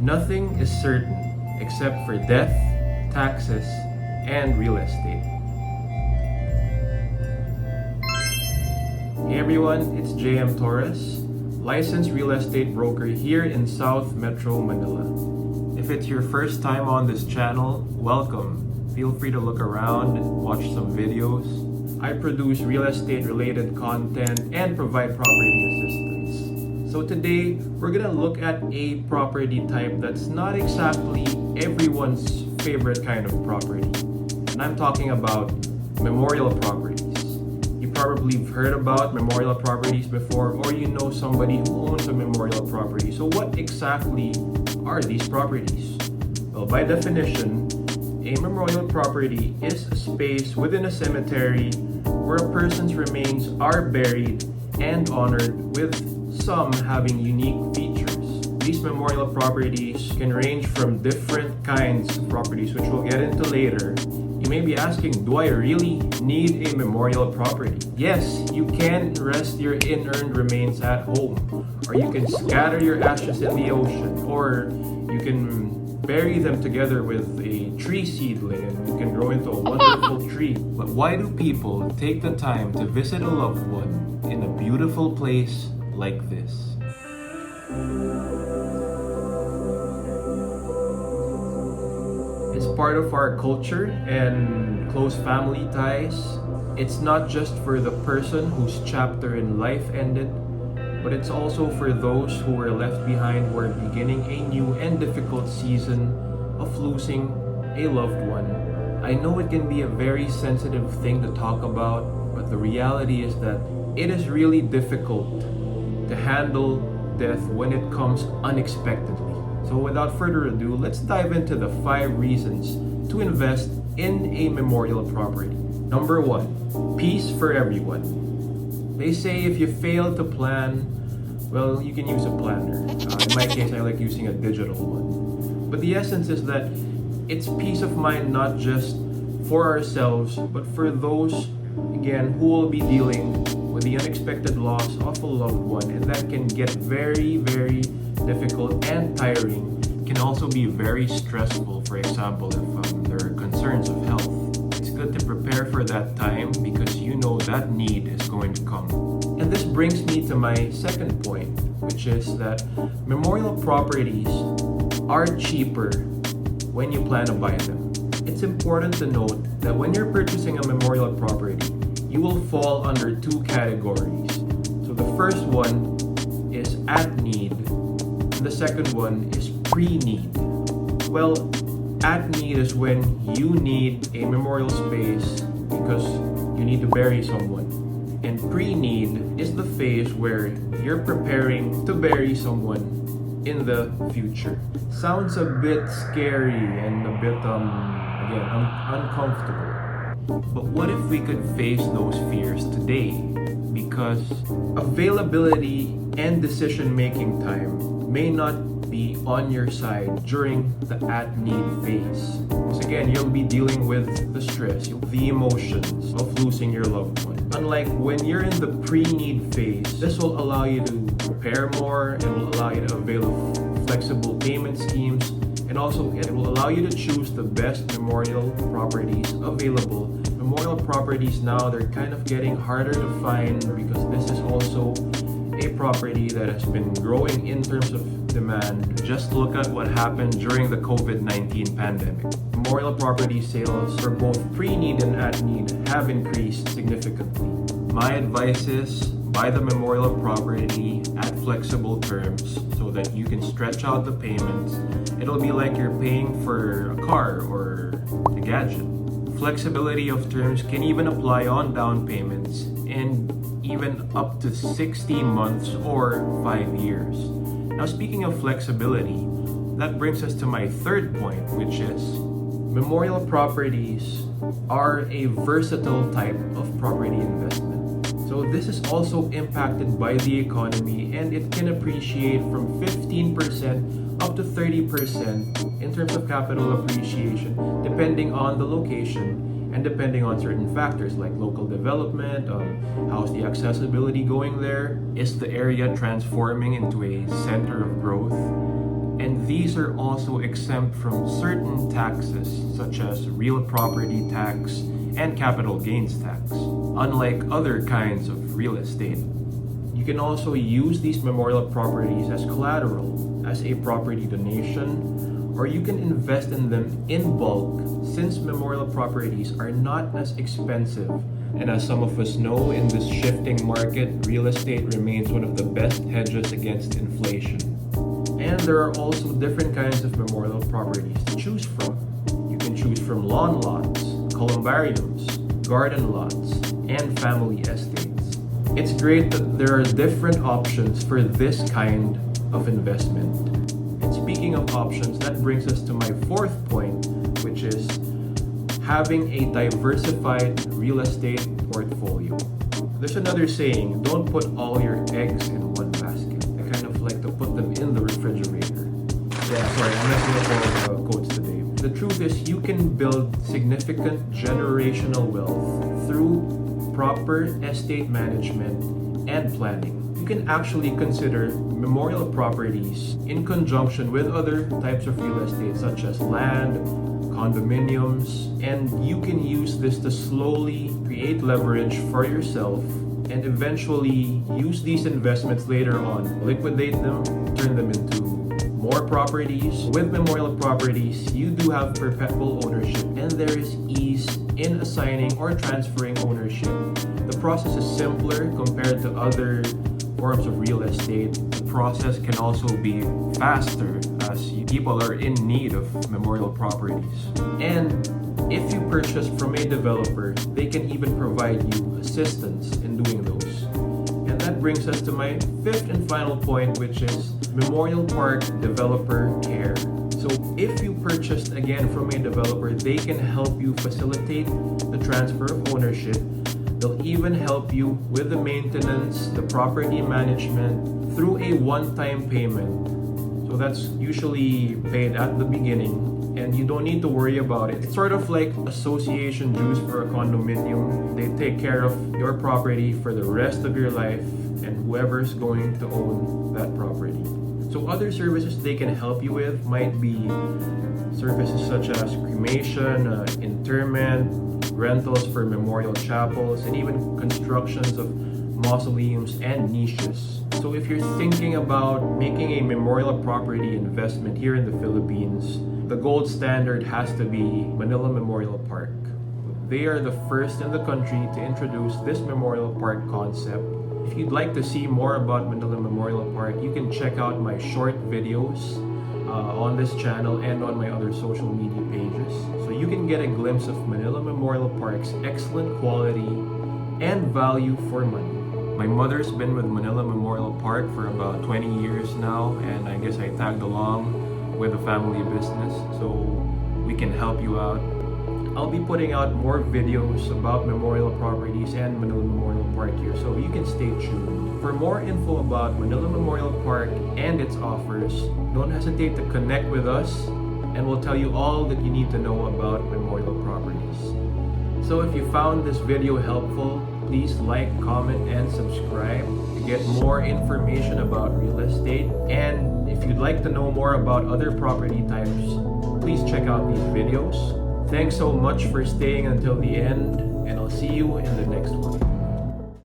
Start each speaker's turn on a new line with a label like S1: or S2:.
S1: Nothing is certain except for death, taxes, and real estate. Hey everyone, it's JM Torres, licensed real estate broker here in South Metro Manila. If it's your first time on this channel, welcome. Feel free to look around and watch some videos. I produce real estate related content and provide property assistance. So today, we're gonna look at a property type that's not exactly everyone's favorite kind of property. And I'm talking about memorial properties. You probably have heard about memorial properties before, or you know somebody who owns a memorial property. So what exactly are these properties? Well, by definition, a memorial property is a space within a cemetery where a person's remains are buried and honored, with some having unique features. These memorial properties can range from different kinds of properties, which we'll get into later. You may be asking, do I really need a memorial property? Yes, you can rest your inurned remains at home, or you can scatter your ashes in the ocean, or you can bury them together with a tree seedling and you can grow into a wonderful tree. But why do people take the time to visit a loved one in a beautiful place like this? It's part of our culture and close family ties. It's not just for the person whose chapter in life ended, but it's also for those who were left behind who are beginning a new and difficult season of losing a loved one. I know it can be a very sensitive thing to talk about, but the reality is that it is really difficult to handle death when it comes unexpectedly. So without further ado, let's dive into the 5 reasons to invest in a memorial property. Number 1, peace for everyone. They say if you fail to plan, well, you can use a planner. In my case, I like using a digital one. But the essence is that it's peace of mind not just for ourselves, but for those, again, who will be dealing with the unexpected loss of a loved one. And that can get very, very difficult and tiring. It can also be very stressful, for example, if there are concerns of health. It's good to prepare for that time because you know that need is going to come. And this brings me to my second point, which is that memorial properties are cheaper when you plan to buy them. It's important to note that when you're purchasing a memorial property, you will fall under 2 categories. So the first one is at need, and the second one is pre-need. Well, at need is when you need a memorial space because you need to bury someone. And pre-need is the phase where you're preparing to bury someone in the future. Sounds a bit scary and a bit, uncomfortable. But what if we could face those fears today? Because availability and decision-making time may not be on your side during the at-need phase. Because again, you'll be dealing with the stress, the emotions of losing your loved one. Unlike when you're in the pre-need phase, this will allow you to prepare more, and will allow you to avail of flexible payment schemes, and also it will allow you to choose the best memorial properties available. Memorial properties now, they're kind of getting harder to find because this is also a property that has been growing in terms of demand. Just look at what happened during the COVID-19 pandemic. Memorial property sales for both pre-need and at-need have increased significantly. My advice is buy the memorial property at flexible terms so that you can stretch out the payments. It'll be like you're paying for a car or a gadget. Flexibility of terms can even apply on down payments and even up to 60 months or 5 years. Now, speaking of flexibility, that brings us to my third point, which is memorial properties are a versatile type of property investment. So this is also impacted by the economy, and it can appreciate from 15% up to 30% in terms of capital appreciation, depending on the location and depending on certain factors like local development, how's the accessibility going there, is the area transforming into a center of growth, And these are also exempt from certain taxes such as real property tax and capital gains tax, unlike other kinds of real estate. You can also use these memorial properties as collateral, as a property donation, or you can invest in them in bulk since memorial properties are not as expensive. And as some of us know, in this shifting market, real estate remains one of the best hedges against inflation. And there are also different kinds of memorial properties to choose from. You can choose from lawn lots, columbariums, garden lots, and family estates. It's great that there are different options for this kind of investment. And speaking of options, that brings us to my fourth point, which is having a diversified real estate portfolio. There's another saying, don't put all your eggs in one basket. I kind of like to put them in the refrigerator. Yeah, sorry, I'm messing up all the quotes today. The truth is, you can build significant generational wealth through proper estate management and planning. You can actually consider memorial properties in conjunction with other types of real estate such as land, condominiums, and you can use this to slowly create leverage for yourself and eventually use these investments later on, liquidate them, turn them into more properties. With memorial properties, you do have perpetual ownership and there is ease in assigning or transferring ownership. The process is simpler compared to other forms of real estate. The process can also be faster as people are in need of memorial properties. And if you purchase from a developer, they can even provide you assistance in doing those. And that brings us to my fifth and final point, which is Memorial Park Developer Care. So if you purchased again from a developer, they can help you facilitate the transfer of ownership. They'll even help you with the maintenance, the property management through a one-time payment. So that's usually paid at the beginning and you don't need to worry about it. It's sort of like association dues for a condominium. They take care of your property for the rest of your life and whoever's going to own that property. So other services they can help you with might be services such as cremation, interment, rentals for memorial chapels, and even constructions of mausoleums and niches. So if you're thinking about making a memorial property investment here in the Philippines, the gold standard has to be Manila Memorial Park. They are the first in the country to introduce this memorial park concept. If you'd like to see more about Manila Memorial Park, you can check out my short videos on this channel and on my other social media pages. So you can get a glimpse of Manila Memorial Park's excellent quality and value for money. My mother's been with Manila Memorial Park for about 20 years now, and I guess I tagged along with a family business, so we can help you out. I'll be putting out more videos about memorial properties and Manila Memorial Park here, so you can stay tuned. For more info about Manila Memorial Park and its offers, don't hesitate to connect with us and we'll tell you all that you need to know about memorial properties. So if you found this video helpful, please like, comment, and subscribe to get more information about real estate. And if you'd like to know more about other property types, please check out these videos. Thanks so much for staying until the end, and I'll see you in the next one.